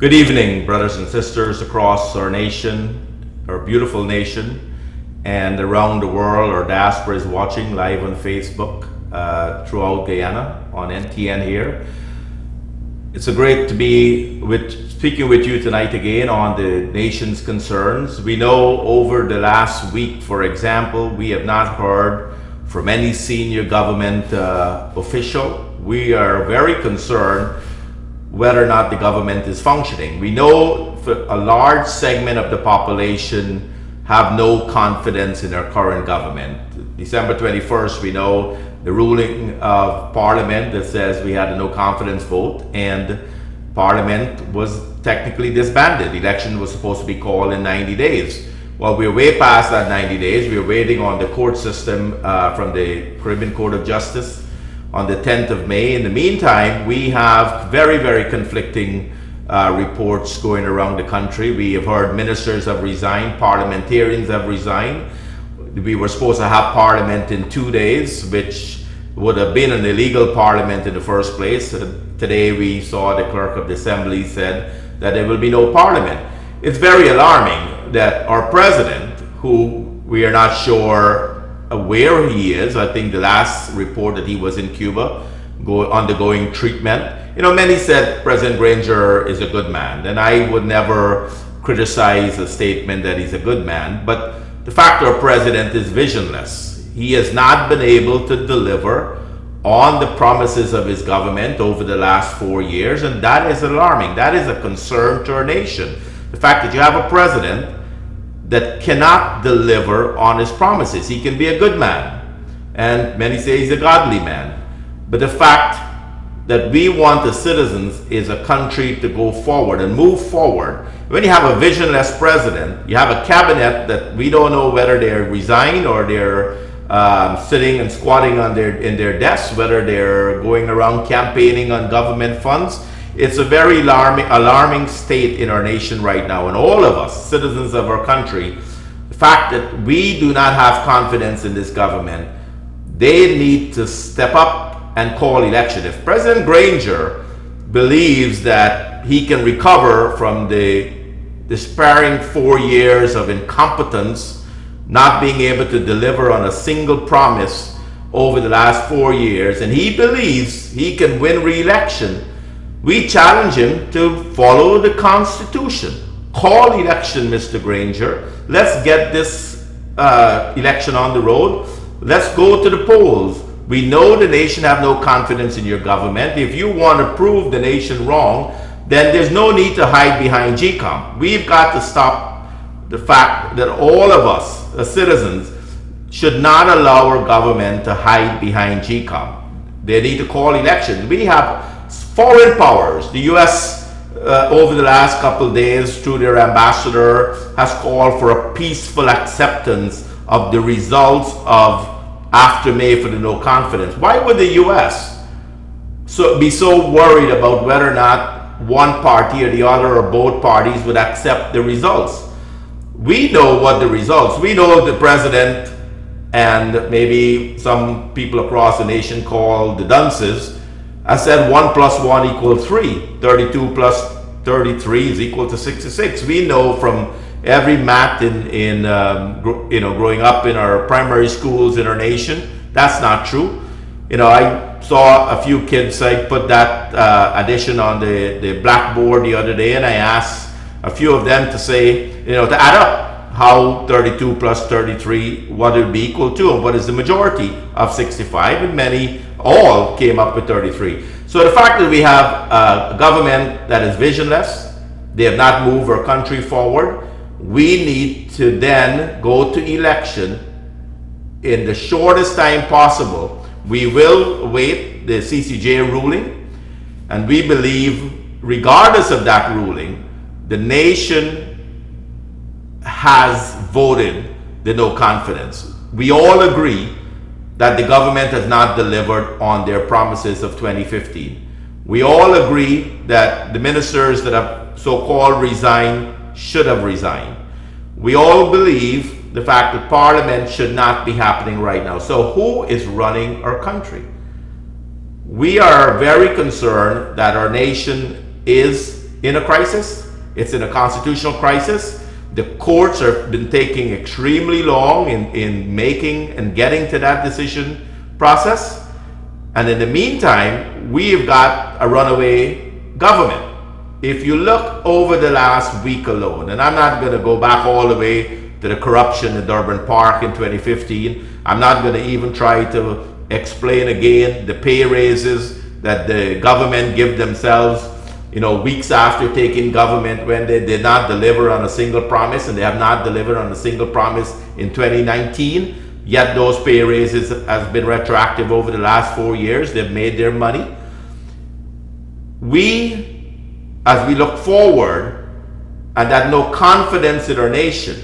Good evening, brothers and sisters across our nation, our beautiful nation, and around the world. Our diaspora is watching live on Facebook throughout Guyana on NTN here. It's a great to be speaking with you tonight again on the nation's concerns. We know over the last week, for example, we have not heard from any senior government official. We are very concerned whether or not the government is functioning. We know a large segment of the population have no confidence in our current government. December 21st, we know the ruling of Parliament that says we had a no confidence vote, and Parliament was technically disbanded. The election was supposed to be called in 90 days. Well, we're way past that 90 days. We're waiting on the court system from the Caribbean Court of Justice on the 10th of May. In the meantime, we have very, very conflicting reports going around the country. We have heard ministers have resigned, parliamentarians have resigned. We were supposed to have parliament in 2 days, which would have been an illegal parliament in the first place. Today we saw the clerk of the assembly said that there will be no parliament. It's very alarming that our president, who we are not sure where he is, I think the last report that he was in Cuba undergoing treatment. You know, many said President Granger is a good man, and I would never criticize a statement that he's a good man, but the fact our president is visionless. He has not been able to deliver on the promises of his government over the last 4 years, and that is alarming. That is a concern to our nation. The fact that you have a president that cannot deliver on his promises. He can be a good man, and many say he's a godly man, but the fact that we want as citizens is a country to go forward and move forward. When you have a visionless president, you have a cabinet that we don't know whether they're resigned or they're sitting and squatting on in their desks, whether they're going around campaigning on government funds. It's a very alarming state in our nation right now, and all of us, citizens of our country, the fact that we do not have confidence in this government, they need to step up and call election. If President Granger believes that he can recover from the despairing 4 years of incompetence, not being able to deliver on a single promise over the last 4 years, and he believes he can win re-election, we challenge him to follow the Constitution. Call election, Mr. Granger. Let's get this election on the road. Let's go to the polls. We know the nation have no confidence in your government. If you want to prove the nation wrong, then there's no need to hide behind GCOM. We've got to stop the fact that all of us, as citizens, should not allow our government to hide behind GCOM. They need to call election. We have foreign powers. The U.S. Over the last couple of days, through their ambassador, has called for a peaceful acceptance of the results of after May for the no confidence. Why would the U.S. be so worried about whether or not one party or the other or both parties would accept the results? We know what the results. We know the president and maybe some people across the nation call the dunces. I said 1 + 1 = 3. 32 + 33 is equal to 66. We know from every math growing up in our primary schools in our nation, that's not true. You know, I saw a few kids, I put that addition on the blackboard the other day, and I asked a few of them to say, you know, to add up how 32 + 33, what it would be equal to, and what is the majority of 65, and many, all came up with 33. So the fact that we have a government that is visionless, they have not moved our country forward, we need to then go to election in the shortest time possible. We will await the CCJ ruling, and we believe, regardless of that ruling, the nation has voted the no confidence. We all agree that the government has not delivered on their promises of 2015. We all agree that the ministers that have so-called resigned should have resigned. We all believe the fact that Parliament should not be happening right now. So who is running our country? We are very concerned that our nation is in a crisis. It's in a constitutional crisis. The courts have been taking extremely long in making and getting to that decision process. And in the meantime, we've got a runaway government. If you look over the last week alone, and I'm not going to go back all the way to the corruption in Durban Park in 2015, I'm not going to even try to explain again the pay raises that the government give themselves, weeks after taking government, when they did not deliver on a single promise, and they have not delivered on a single promise in 2019. Yet those pay raises has been retroactive over the last 4 years. They've made their money. As we look forward and have no confidence in our nation,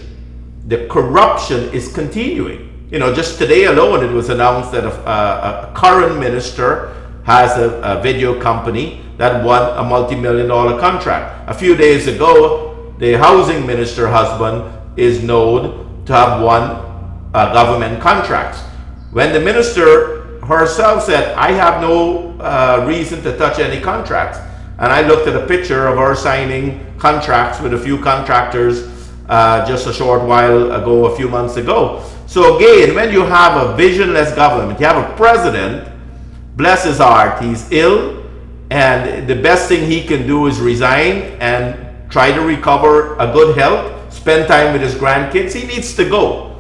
the corruption is continuing. Just today alone, it was announced that a current minister has a video company that won a multi-million-dollar contract. A few days ago, the housing minister husband is known to have won government contracts. When the minister herself said, I have no reason to touch any contracts. And I looked at a picture of her signing contracts with a few contractors just a short while ago, a few months ago. So again, when you have a visionless government, you have a president, bless his heart, he's ill, and the best thing he can do is resign and try to recover a good health, spend time with his grandkids. He needs to go.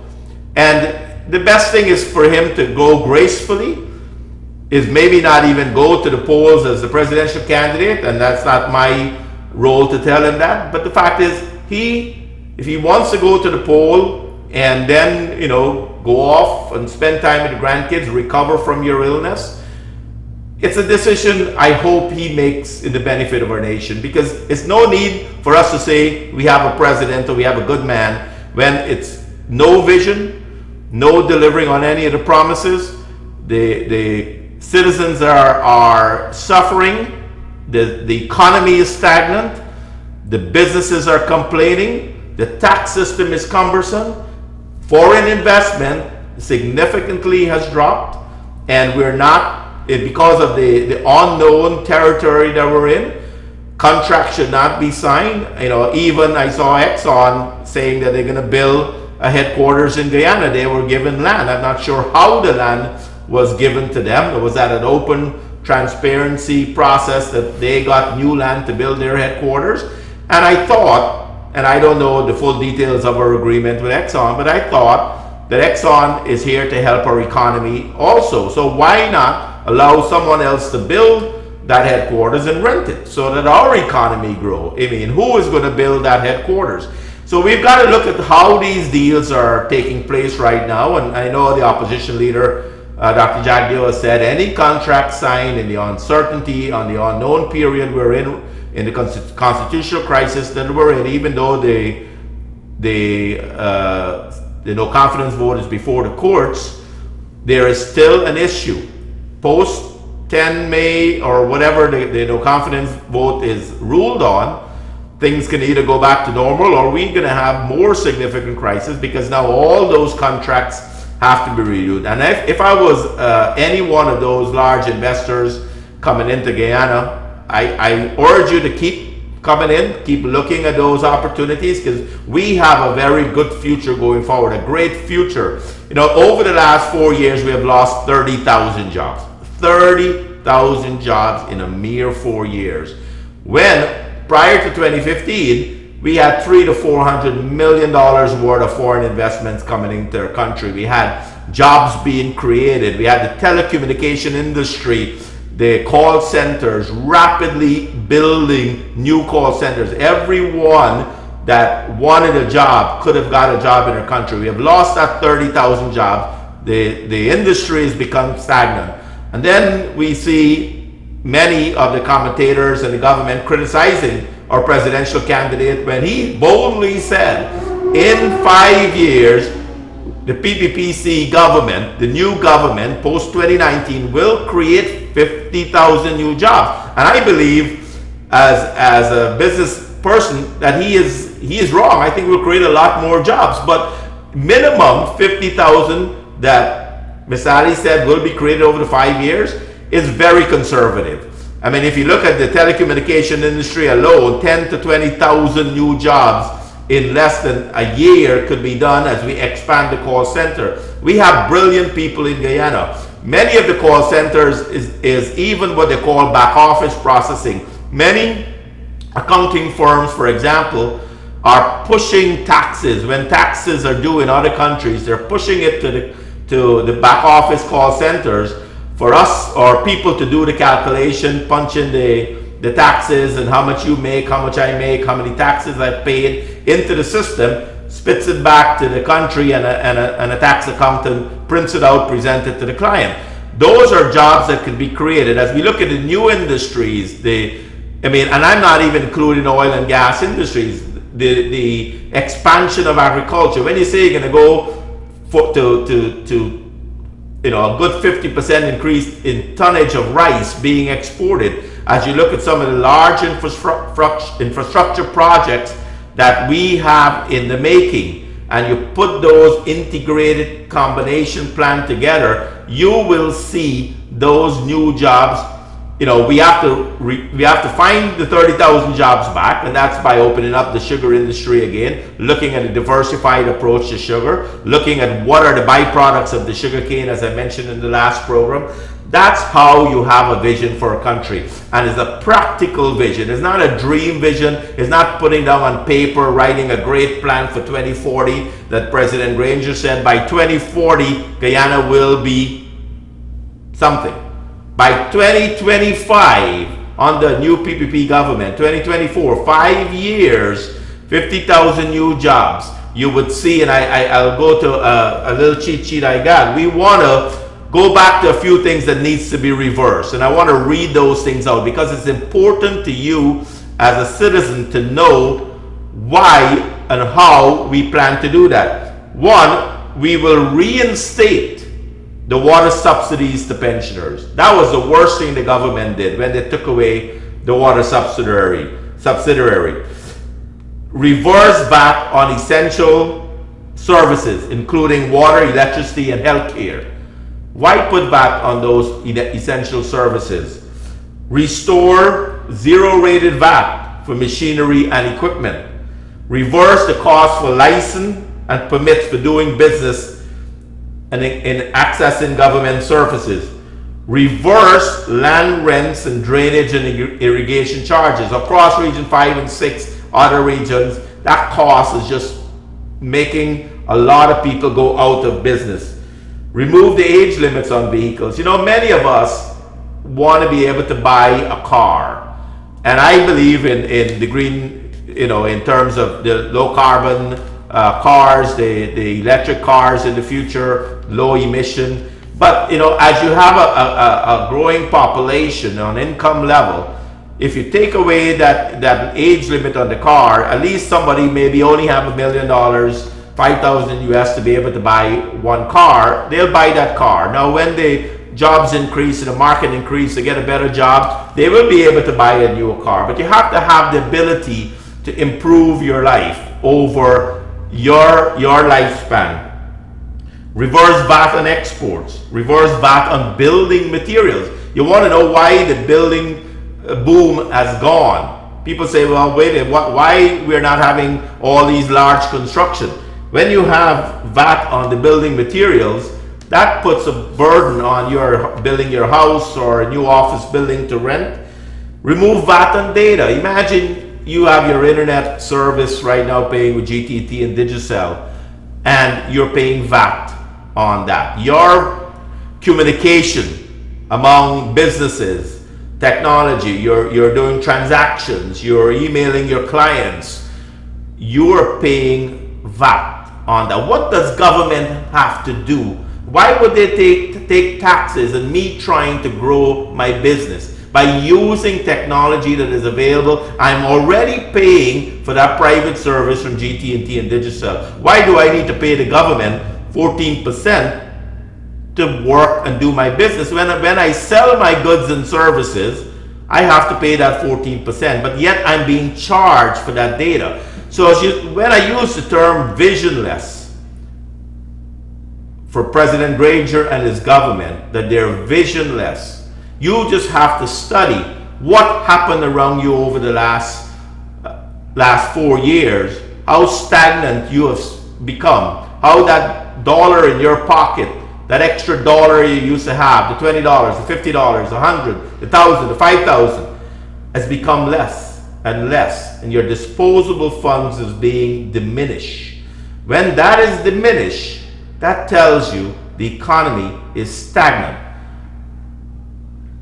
And the best thing is for him to go gracefully, is maybe not even go to the polls as the presidential candidate, and that's not my role to tell him that. But the fact is, if he wants to go to the poll and then, go off and spend time with the grandkids, recover from your illness, it's a decision I hope he makes in the benefit of our nation, because it's no need for us to say we have a president or we have a good man when it's no vision, no delivering on any of the promises. The citizens are suffering, the economy is stagnant, the businesses are complaining, the tax system is cumbersome, foreign investment significantly has dropped, and we're not, because of the unknown territory that we're in, contracts should not be signed. Even I saw Exxon saying that they're going to build a headquarters in Guyana. They were given land. I'm not sure how the land was given to them. It was at an open transparency process that they got new land to build their headquarters. And I thought, and I don't know the full details of our agreement with Exxon, but I thought that Exxon is here to help our economy also. So why not allow someone else to build that headquarters and rent it so that our economy grow? I mean, who is going to build that headquarters? So we've got to look at how these deals are taking place right now. And I know the opposition leader, Dr. Jagdeo, has said any contract signed in the uncertainty, on the unknown period we're in the constitutional crisis that we're in, even though the no confidence vote is before the courts, there is still an issue. Post 10 May or whatever the no confidence vote is ruled on, things can either go back to normal or we're going to have more significant crisis, because now all those contracts have to be renewed. And if I was any one of those large investors coming into Guyana, I urge you to keep coming in, keep looking at those opportunities, because we have a very good future going forward, a great future. Over the last 4 years, we have lost 30,000 jobs. 30,000 jobs in a mere 4 years. When prior to 2015, we had $300 to $400 million worth of foreign investments coming into our country. We had jobs being created. We had the telecommunication industry, the call centers, rapidly building new call centers. Everyone that wanted a job could have got a job in our country. We have lost that 30,000 jobs. The industry has become stagnant. And then we see many of the commentators and the government criticizing our presidential candidate when he boldly said, in 5 years, the PPPC government, the new government, post-2019, will create 50,000 new jobs. And I believe, as a business person, that he is wrong. I think we'll create a lot more jobs, but minimum 50,000 that Ms. Ali said will be created over the 5 years is very conservative. I mean, if you look at the telecommunication industry alone, 10 to 20,000 new jobs in less than a year could be done as we expand the call center. We have brilliant people in Guyana. Many of the call centers is even what they call back office processing. Many accounting firms, for example, are pushing taxes. When taxes are due in other countries, they're pushing it to the back office call centers for us or people to do the calculation, punch in the taxes and how much you make, how much I make, how many taxes I've paid into the system, spits it back to the country, and a tax accountant prints it out, presents it to the client. Those are jobs that could be created. As we look at the new industries, and I'm not even including oil and gas industries, the expansion of agriculture. When you say you're going to go to a good 50% increase in tonnage of rice being exported, as you look at some of the large infrastructure projects that we have in the making, and you put those integrated combination plan together, you will see those new jobs. We have to find the 30,000 jobs back, and that's by opening up the sugar industry again, looking at a diversified approach to sugar, looking at what are the byproducts of the sugar cane, as I mentioned in the last program. That's how you have a vision for a country, and it's a practical vision. It's not a dream vision. It's not putting down on paper, writing a great plan for 2040 that President Granger said by 2040 Guyana will be something. By 2025, under new PPP government, 2024, 5 years, 50,000 new jobs. You would see, and I'll go to a little cheat sheet I got. We want to go back to a few things that needs to be reversed. And I want to read those things out because it's important to you as a citizen to know why and how we plan to do that. One, we will reinstate the water subsidies to pensioners. That was the worst thing the government did when they took away the water subsidiary. Reverse back on essential services, including water, electricity, and healthcare. Why put back on those essential services? Restore zero-rated VAT for machinery and equipment. Reverse the cost for license and permits for doing business and in accessing government services. Reverse land rents and drainage and irrigation charges. Across Region 5 and 6, other regions, that cost is just making a lot of people go out of business. Remove the age limits on vehicles. Many of us want to be able to buy a car. And I believe in the green, in terms of the low carbon cars, the electric cars in the future, low emission. But as you have a growing population on income level, if you take away that age limit on the car, at least somebody maybe only have $1 million, 5,000 US to be able to buy one car, they'll buy that car. Now when the jobs increase and the market increase, they get a better job, they will be able to buy a new car. But you have to have the ability to improve your life over your lifespan. Reverse VAT on exports. Reverse VAT on building materials. You want to know why the building boom has gone. People say, well, wait a minute, why we're not having all these large construction? When you have VAT on the building materials, that puts a burden on your building your house or a new office building to rent. Remove VAT on data. Imagine you have your internet service right now paying with GTT and Digicel, and you're paying VAT on that. Your communication among businesses, technology, you're doing transactions, you're emailing your clients, you're paying VAT on that. What does government have to do? Why would they take taxes and me trying to grow my business? By using technology that is available, I'm already paying for that private service from GT&T and Digicel. Why do I need to pay the government 14% to work and do my business? When I sell my goods and services, I have to pay that 14%, but yet I'm being charged for that data. So when I use the term visionless for President Granger and his government, that they're visionless, you just have to study what happened around you over the last 4 years, how stagnant you have become, how that dollar in your pocket, that extra dollar you used to have, the $20, the $50, the $100, the $1,000, the $5,000, has become less and less, and your disposable funds is being diminished. When that is diminished, that tells you the economy is stagnant.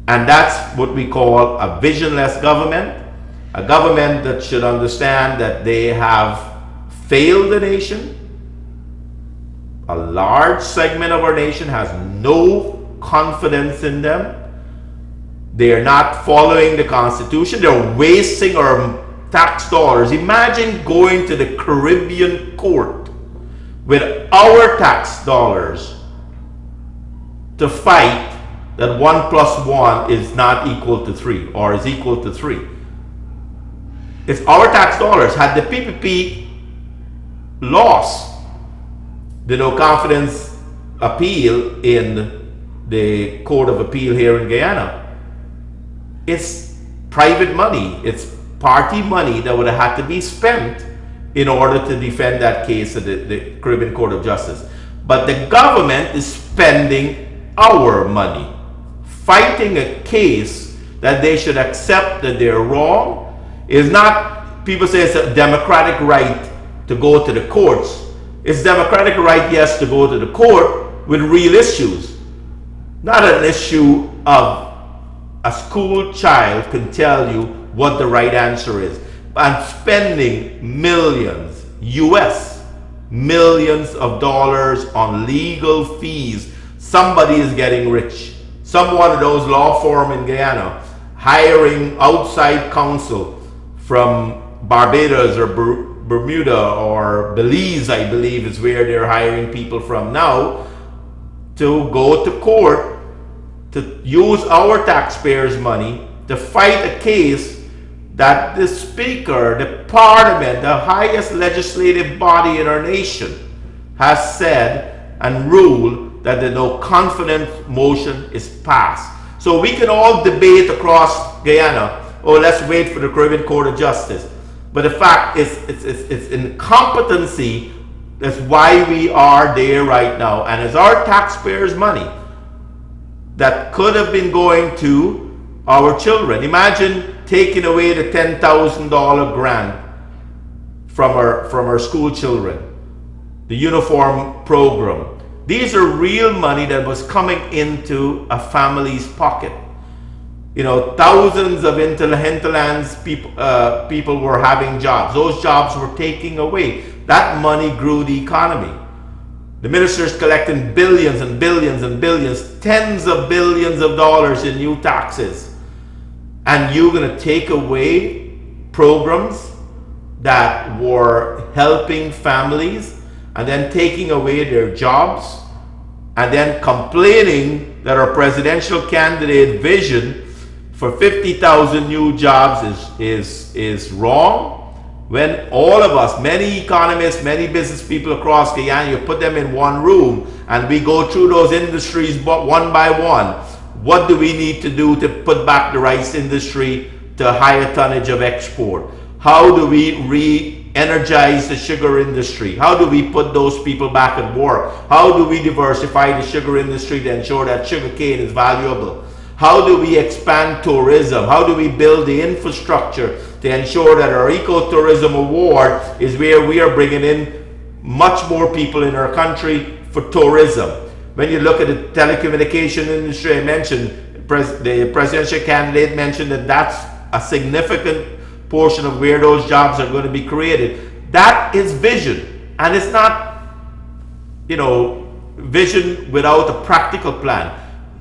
And that's what we call a visionless government, a government that should understand that they have failed the nation. A large segment of our nation has no confidence in them. They are not following the Constitution. They're wasting our tax dollars. Imagine going to the Caribbean court with our tax dollars to fight that 1 + 1 is not equal to 3 or is equal to 3. It's our tax dollars. Had the PPP lost the no confidence appeal in the Court of Appeal here in Guyana, it's private money, it's party money that would have had to be spent in order to defend that case at the Caribbean Court of Justice. But the government is spending our money, fighting a case that they should accept that they're wrong. Is not, people say it's a democratic right to go to the courts. It's democratic right, yes, to go to the court with real issues. Not an issue of a school child can tell you what the right answer is. And spending millions, US, millions of dollars on legal fees. Somebody is getting rich. Someone of those law firms in Guyana hiring outside counsel from Barbados or Bermuda or Belize, I believe is where they're hiring people from now, to go to court to use our taxpayers' money to fight a case that the Speaker, the Parliament, the highest legislative body in our nation, has said and ruled that the no confidence motion is passed. So we can all debate across Guyana, oh, let's wait for the Caribbean Court of Justice. But the fact is, it's incompetency. That's why we are there right now. And it's our taxpayers' money that could have been going to our children. Imagine taking away the $10,000 grant from our school children, the uniform program. These are real money that was coming into a family's pocket. You know, thousands of hinterlands people were having jobs. Those jobs were taken away. That money grew the economy. The minister's collecting billions and billions and billions, tens of billions of dollars in new taxes. And you're going to take away programs that were helping families and then taking away their jobs and then complaining that our presidential candidate vision for 50,000 new jobs is wrong, when all of us, many economists, many business people across Guyana, you put them in one room and we go through those industries one by one. What do we need to do to put back the rice industry to higher tonnage of export? How do we re-energize the sugar industry? How do we put those people back at work? How do we diversify the sugar industry to ensure that sugar cane is valuable? How do we expand tourism? How do we build the infrastructure to ensure that our ecotourism award is where we are bringing in much more people in our country for tourism? When you look at the telecommunication industry, I mentioned, the presidential candidate mentioned that that's a significant portion of where those jobs are going to be created. That is vision. And it's not, you know, vision without a practical plan.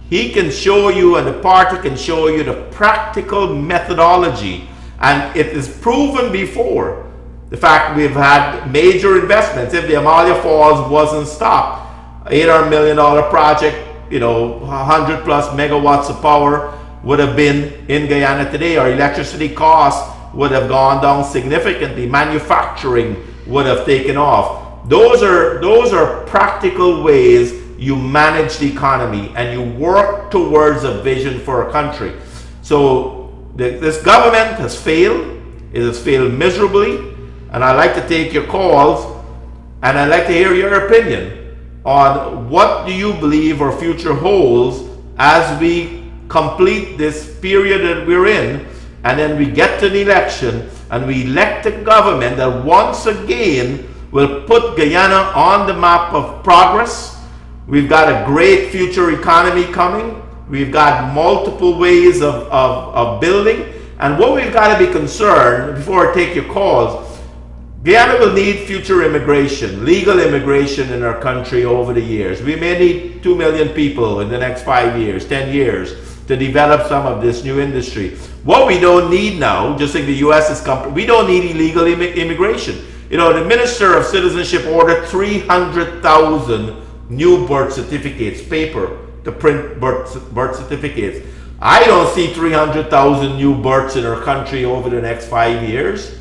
He can show you, and the party can show you, the practical methodology. And it is proven before. The fact we've had major investments. If the Amalia Falls wasn't stopped, $800 million project, you know, 100+ megawatts of power would have been in Guyana today. Our electricity costs would have gone down significantly. Manufacturing would have taken off. Those are practical ways you manage the economy and you work towards a vision for a country. So This government has failed. It has failed miserably. And I'd like to take your calls, and I'd like to hear your opinion on what do you believe our future holds as we complete this period that we're in, and then we get to the election and we elect a government that once again will put Guyana on the map of progress. We've got a great future economy coming. We've got multiple ways of building. And what we've got to be concerned, before I take your calls, Guyana will need future immigration, legal immigration in our country over the years. We may need 2 million people in the next 5 years, 10 years to develop some of this new industry. What we don't need now, just like the US is, we don't need illegal immigration. You know, the Minister of Citizenship ordered 300,000 new birth certificates, paper, to print birth certificates. I don't see 300,000 new births in our country over the next 5 years.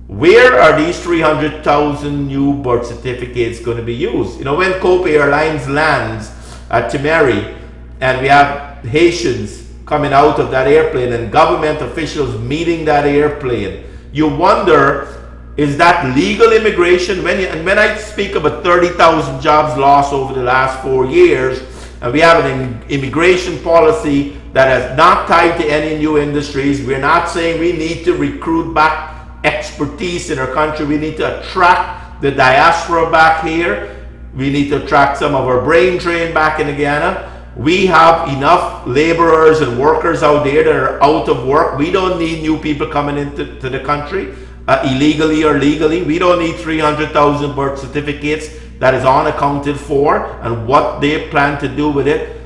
Where are these 300,000 new birth certificates going to be used? You know, when Cope Airlines lands at Timeri and we have Haitians coming out of that airplane and government officials meeting that airplane, you wonder, is that legal immigration? When I speak about 30,000 jobs lost over the last 4 years, and we have an immigration policy that is not tied to any new industries. We're not saying we need to recruit back expertise in our country. We need to attract the diaspora back here. We need to attract some of our brain drain back in Guyana. We have enough laborers and workers out there that are out of work. We don't need new people coming into the country, illegally or legally. We don't need 300,000 birth certificates that is unaccounted for, and what they plan to do with it.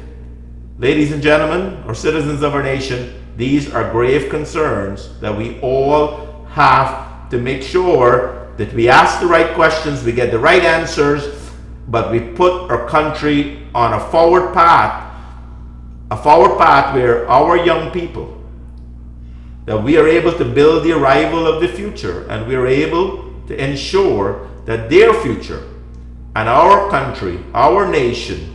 Ladies and gentlemen, or citizens of our nation, these are grave concerns that we all have to make sure that we ask the right questions, we get the right answers, but we put our country on a forward path where our young people, that we are able to build the arrival of the future, and we are able to ensure that their future and our country, our nation,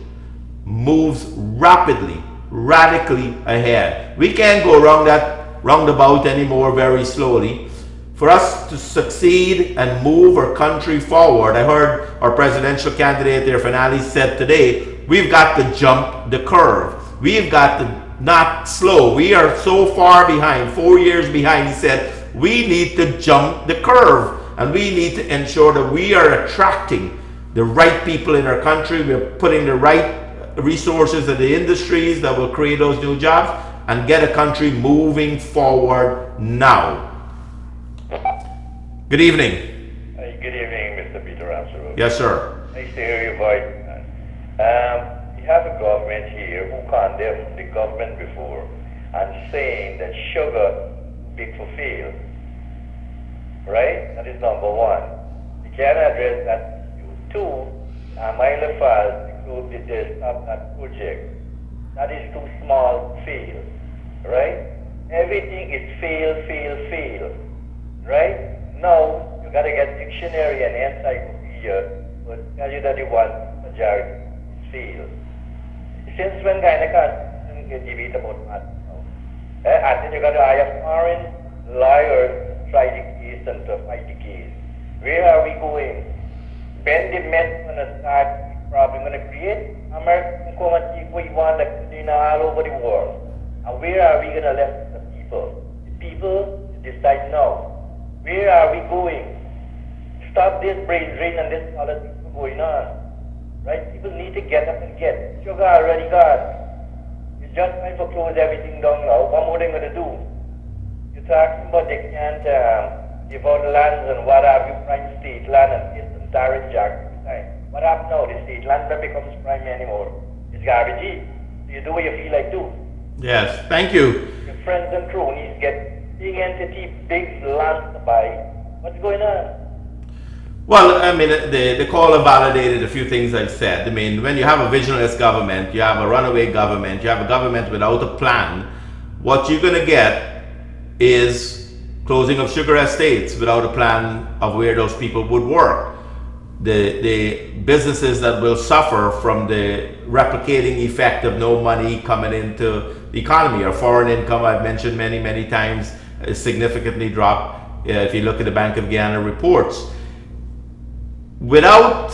moves rapidly, radically ahead. We can't go around that roundabout anymore very slowly. For us to succeed and move our country forward, I heard our presidential candidate there, Finale, said today, we've got to jump the curve. We've got to not slow. We are so far behind, 4 years behind. He said, we need to jump the curve, and we need to ensure that we are attracting the right people in our country. We're putting the right resources in the industries that will create those new jobs and get a country moving forward now. Good evening. Good evening, Mr. Peter Ramsaroop. Yes, sir. Nice to hear your voice. We have a government here who condemned the government before and saying that sugar be fulfilled. Right? That is number one. We can address that. Two, Milo files include the stop that project. That is too small to fail. Right? Everything is fail. Right? Now, you got to get dictionary and encyclopedia to tell you that the one majority is fail. Since when kind of can't get debate about that now? And then you got to hire foreign lawyers to try the case and to fight the case. Where are we going? When the Met going to start the problem going to create, American community we want to all over the world. And where are we going to let the people? The people decide now. Where are we going? Stop this brain drain and this politics going on. Right? People need to get up and get. Sugar already gone. It's just time for close everything down now. What more they going to do? You're talking about they can't give out lands and what have you, prime state land and get some direct jack. What happened now? The state land never becomes prime anymore. It's garbage. So you do what you feel like do. Yes, thank you. Your friends and cronies get big entity, big land to buy. What's going on? Well, I mean, the caller validated a few things I've said. I mean, when you have a visionless government, you have a runaway government, you have a government without a plan, what you're going to get is closing of sugar estates without a plan of where those people would work. The businesses that will suffer from the replicating effect of no money coming into the economy. Our foreign income, I've mentioned many times, is significantly dropped if you look at the Bank of Guyana reports. Without,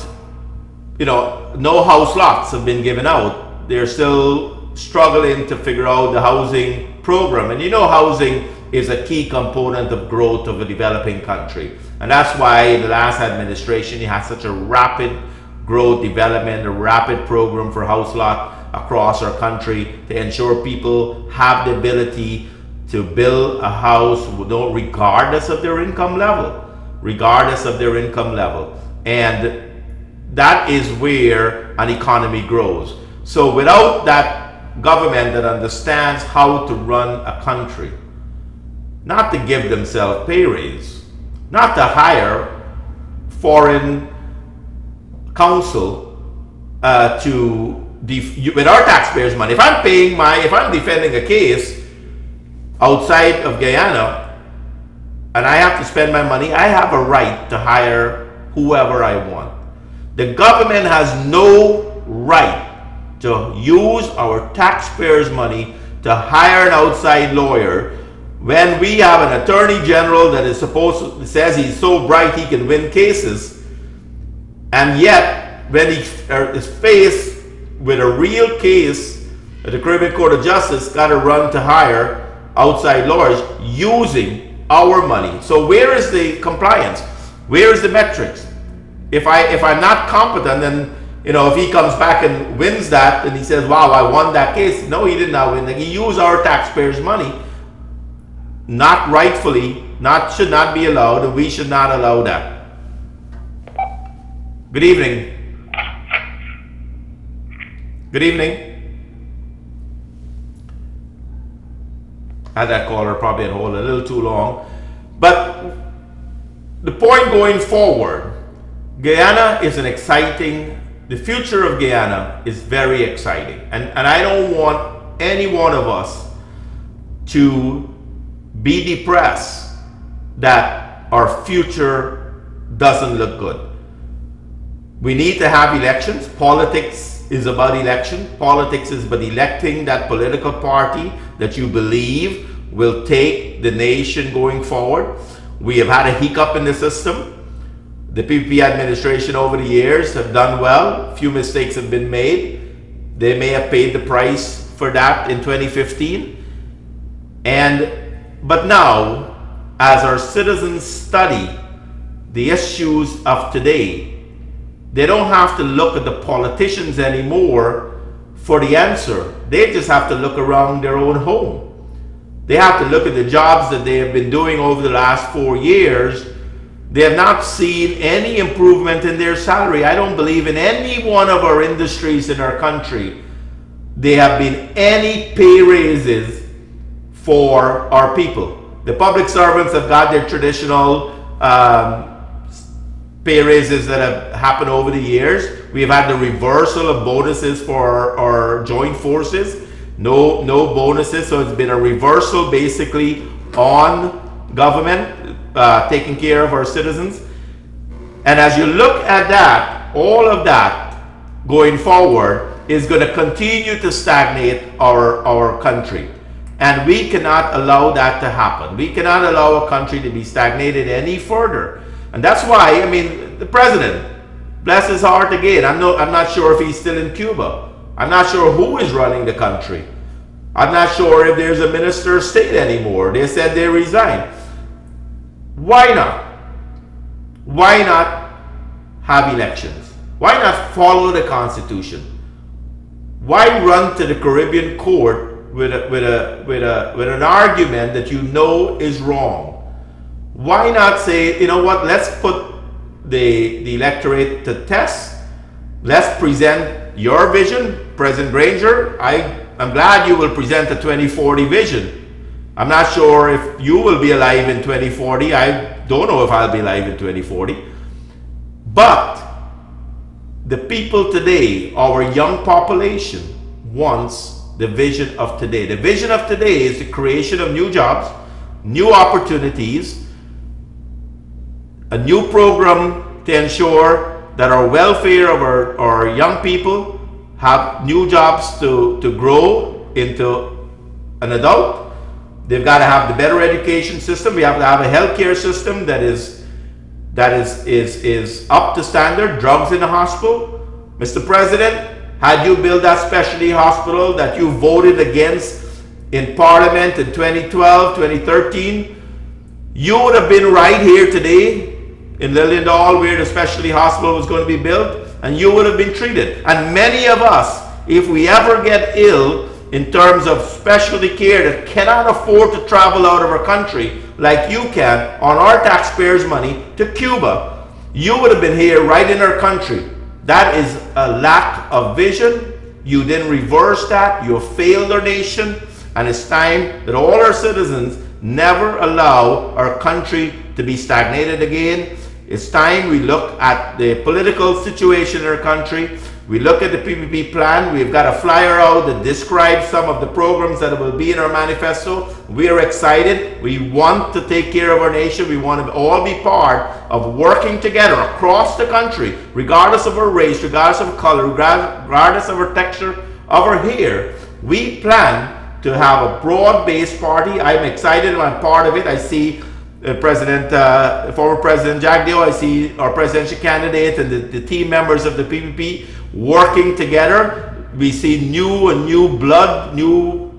no house lots have been given out. They're still struggling to figure out the housing program. And housing is a key component of growth of a developing country. And that's why in the last administration, you had such a rapid growth development, a rapid program for house lot across our country to ensure people have the ability to build a house regardless of their income level. And that is where an economy grows. So without that government that understands how to run a country, not to give themselves pay raise, not to hire foreign counsel with our taxpayers' money. If I'm defending a case outside of Guyana and I have to spend my money, I have a right to hire whoever I want. The government has no right to use our taxpayers' money to hire an outside lawyer when we have an attorney general that says he's so bright he can win cases, and yet when he is faced with a real case at the Caribbean Court of Justice, got to run to hire outside lawyers using our money. So where is the compliance? Where is the metrics? If I'm not competent, then if he comes back and wins that and he says, wow, I won that case. No, he did not win. He used our taxpayers' money, not rightfully, should not be allowed, and we should not allow that. Good evening. Good evening. Had that caller probably on hold a little too long. But the point going forward, Guyana is the future of Guyana is very exciting. And I don't want any one of us to be depressed that our future doesn't look good. We need to have elections. Politics is about election. Politics is about electing that political party that you believe will take the nation going forward. We have had a hiccup in the system. The PPP administration over the years have done well. A few mistakes have been made. They may have paid the price for that in 2015. But now, as our citizens study the issues of today, they don't have to look at the politicians anymore for the answer. They just have to look around their own home. They have to look at the jobs that they have been doing over the last 4 years. They have not seen any improvement in their salary. I don't believe in any one of our industries in our country there have been any pay raises for our people. The public servants have got their traditional pay raises that have happened over the years. We've had the reversal of bonuses for our joint forces. No bonuses, so it's been a reversal basically on government taking care of our citizens. And as you look at that, all of that going forward is going to continue to stagnate our country. And we cannot allow that to happen. We cannot allow a country to be stagnated any further. And that's why, I mean, the president, bless his heart again, I'm not sure if he's still in Cuba. I'm not sure who is running the country. I'm not sure if there's a minister of state anymore. They said they resigned. Why not? Why not have elections? Why not follow the Constitution? Why run to the Caribbean court with an argument that you know is wrong? Why not say, you know what, let's put the electorate to test. Let's present your vision. President Granger, I'm glad you will present a 2040 vision. I'm not sure if you will be alive in 2040. I don't know if I'll be alive in 2040. But the people today, our young population, wants the vision of today. The vision of today is the creation of new jobs, new opportunities, a new program to ensure that our welfare of our young people have new jobs to grow into an adult. They've got to have the better education system. We have to have a healthcare system that is up to standard. Drugs in the hospital. Mr. President, had you built that specialty hospital that you voted against in Parliament in 2012, 2013, you would have been right here today in Lilliandall where the specialty hospital was going to be built, and you would have been treated. And many of us, if we ever get ill in terms of specialty care that cannot afford to travel out of our country like you can on our taxpayers' money to Cuba, you would have been here right in our country. That is a lack of vision. You didn't reverse that. You have failed our nation. And it's time that all our citizens never allow our country to be stagnated again. It's time we look at the political situation in our country. We look at the PPP plan. We've got a flyer out that describes some of the programs that will be in our manifesto. We are excited. We want to take care of our nation. We want to all be part of working together across the country, regardless of our race, regardless of color, regardless of our texture of our hair. We plan to have a broad-based party. I'm excited. I'm part of it. I see former President Jagdeo. I see our presidential candidate and the team members of the PPP working together. We see new blood, new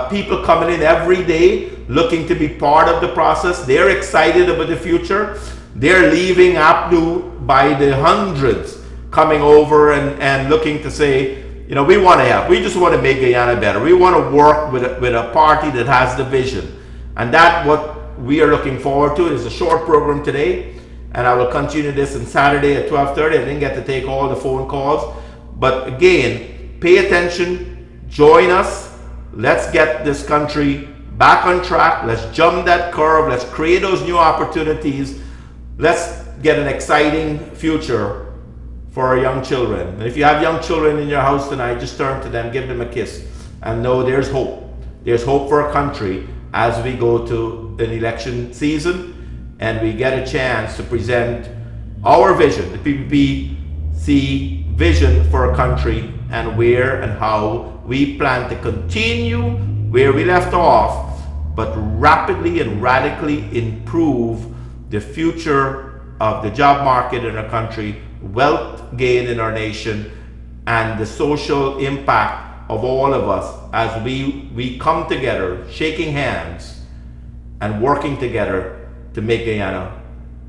people coming in every day looking to be part of the process. They're excited about the future. They're leaving APNU by the hundreds, coming over and looking to say, you know, we want to help. We just want to make Guyana better. We want to work with a party that has the vision. And that's what we are looking forward to. It's a short program today, and I will continue this on Saturday at 12:30. I didn't get to take all the phone calls. But again, pay attention, join us. Let's get this country back on track. Let's jump that curve. Let's create those new opportunities. Let's get an exciting future for our young children. And if you have young children in your house tonight, just turn to them, give them a kiss, and know there's hope. There's hope for our country as we go to an election season and we get a chance to present our vision, the PPPC vision for our country, and where and how we plan to continue where we left off, but rapidly and radically improve the future of the job market in our country, wealth gain in our nation, and the social impact of all of us as we come together, shaking hands and working together to make Guyana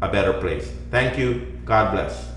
a better place. Thank you. God bless.